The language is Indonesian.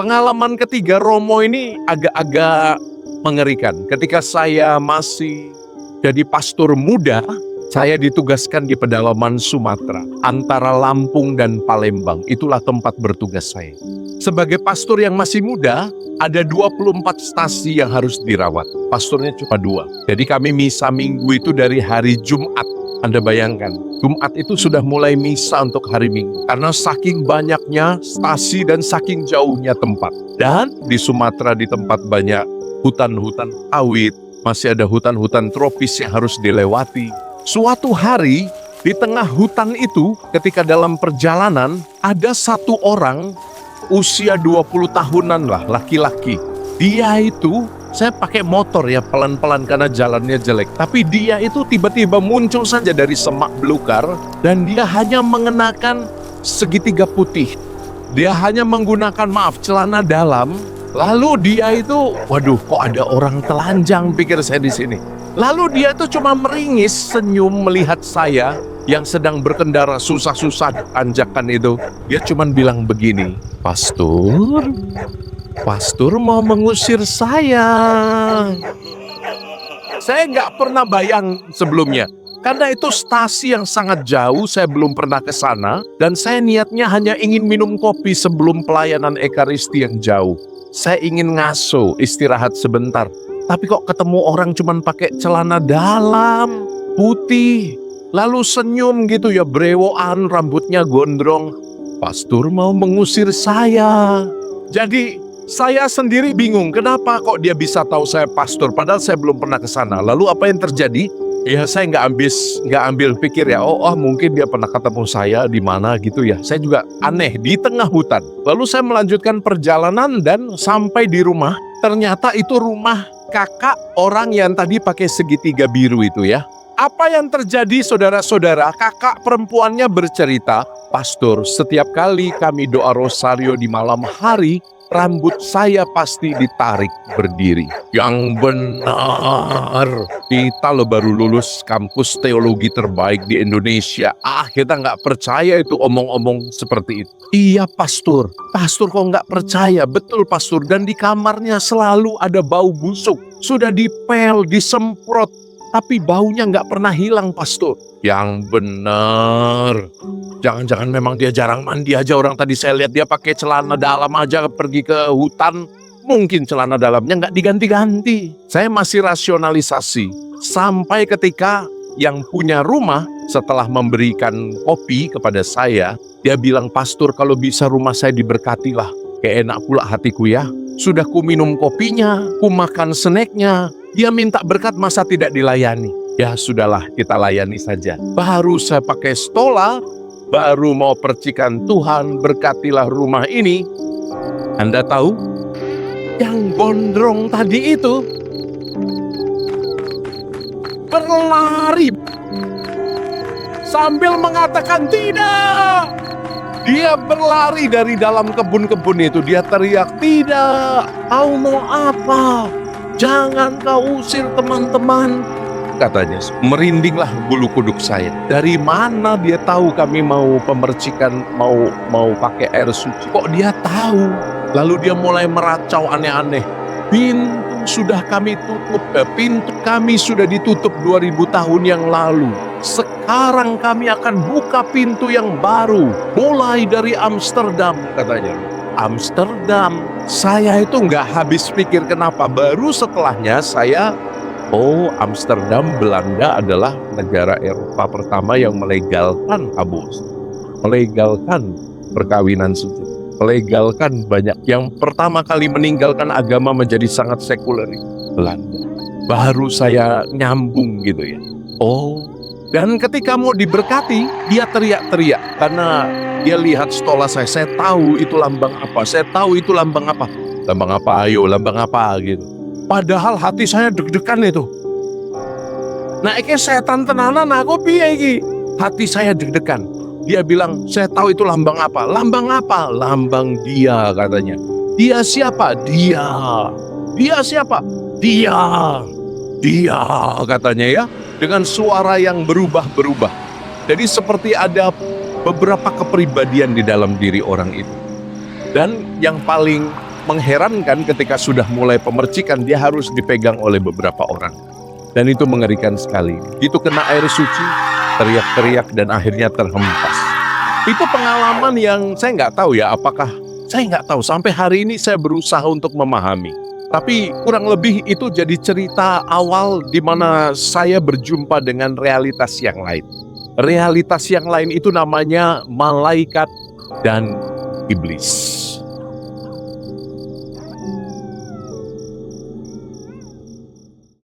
Pengalaman ketiga Romo ini agak-agak mengerikan. Ketika saya masih jadi pastor muda, saya ditugaskan di pedalaman Sumatera, antara Lampung dan Palembang. Itulah tempat bertugas saya. Sebagai pastor yang masih muda, ada 24 stasi yang harus dirawat. Pastornya cuma 2. Jadi kami misa minggu itu dari hari Jumat. Anda bayangkan, Jumat itu sudah mulai misa untuk hari Minggu. Karena saking banyaknya stasi dan saking jauhnya tempat. Dan di Sumatera di tempat banyak hutan-hutan sawit, masih ada hutan-hutan tropis yang harus dilewati. Suatu hari, di tengah hutan itu, ketika dalam perjalanan, ada satu orang usia 20 tahunan lah, laki-laki. Dia itu, saya pakai motor ya pelan-pelan karena jalannya jelek. Tapi dia itu tiba-tiba muncul saja dari semak belukar dan dia hanya mengenakan segitiga putih. Dia hanya menggunakan celana dalam. Lalu dia itu, waduh kok ada orang telanjang pikir saya di sini. Lalu dia itu cuma meringis senyum melihat saya yang sedang berkendara susah-susah tanjakan itu. Dia cuma bilang begini, Pastor mau mengusir saya. Saya nggak pernah bayang sebelumnya. Karena itu stasi yang sangat jauh, saya belum pernah ke sana. Dan saya niatnya hanya ingin minum kopi sebelum pelayanan Ekaristi yang jauh. Saya ingin ngaso, istirahat sebentar. Tapi kok ketemu orang cuman pakai celana dalam, putih. Lalu senyum gitu ya, brewoan, rambutnya gondrong. Pastor mau mengusir saya. Jadi saya sendiri bingung, kenapa kok dia bisa tahu saya pastor, padahal saya belum pernah ke sana. Lalu apa yang terjadi? Ya saya nggak ambil pikir ya, mungkin dia pernah ketemu saya di mana gitu ya. Saya juga aneh di tengah hutan. Lalu saya melanjutkan perjalanan dan sampai di rumah. Ternyata itu rumah kakak orang yang tadi pakai segitiga biru itu ya. Apa yang terjadi saudara-saudara? Kakak perempuannya bercerita, Pastor, setiap kali kami doa rosario di malam hari, rambut saya pasti ditarik berdiri. Yang benar, kita lo baru lulus kampus teologi terbaik di Indonesia. Kita nggak percaya itu omong-omong seperti itu. Iya pastor kok nggak percaya? Betul pastor, dan di kamarnya selalu ada bau busuk. Sudah dipel, disemprot, tapi baunya nggak pernah hilang pastor. Yang benar. Jangan-jangan memang dia jarang mandi aja. Orang tadi saya lihat dia pakai celana dalam aja pergi ke hutan. Mungkin celana dalamnya nggak diganti-ganti. Saya masih rasionalisasi. Sampai ketika yang punya rumah setelah memberikan kopi kepada saya, dia bilang, Pastor kalau bisa rumah saya diberkatilah. Kayak enak pula hatiku ya. Sudah ku minum kopinya, ku makan snacknya. Dia minta berkat masa tidak dilayani. Ya sudahlah, kita layani saja. Baru saya pakai stola, baru mau percikan Tuhan, berkatilah rumah ini. Anda tahu, yang gondrong tadi itu berlari sambil mengatakan tidak. Dia berlari dari dalam kebun-kebun itu. Dia teriak, tidak, kau mau apa? Jangan kau usir teman-teman. Katanya, merindinglah bulu kuduk saya. Dari mana dia tahu kami mau pemercikan, mau pakai air suci? Kok dia tahu? Lalu dia mulai meracau aneh-aneh. Pintu kami sudah ditutup 2000 tahun yang lalu. Sekarang kami akan buka pintu yang baru. Mulai dari Amsterdam, katanya. Amsterdam. Saya itu nggak habis pikir kenapa. Baru setelahnya saya, Amsterdam, Belanda adalah negara Eropa pertama yang melegalkan aborsi. Melegalkan perkawinan suci. Melegalkan banyak. Yang pertama kali meninggalkan agama menjadi sangat sekuler. Belanda. Baru saya nyambung gitu ya. Dan ketika mau diberkati, dia teriak-teriak. Karena dia lihat stola saya. Saya tahu itu lambang apa. Saya tahu itu lambang apa. Lambang apa? Ayo, lambang apa gitu. Padahal hati saya deg-degan itu. Nah, iki setan tenanan aku piye iki? Hati saya deg-degan. Dia bilang, saya tahu itu lambang apa. Lambang apa? Lambang dia, katanya. Dia siapa? Dia. Dia siapa? Dia, katanya ya. Dengan suara yang berubah-berubah. Jadi seperti ada beberapa kepribadian di dalam diri orang itu. Dan yang paling mengherankan ketika sudah mulai pemercikan, dia harus dipegang oleh beberapa orang. Dan itu mengerikan sekali. Itu kena air suci, teriak-teriak dan akhirnya terhempas. Itu pengalaman yang saya nggak tahu ya, saya nggak tahu. Sampai hari ini saya berusaha untuk memahami. Tapi kurang lebih itu jadi cerita awal di mana saya berjumpa dengan realitas yang lain. Realitas yang lain itu namanya malaikat dan iblis.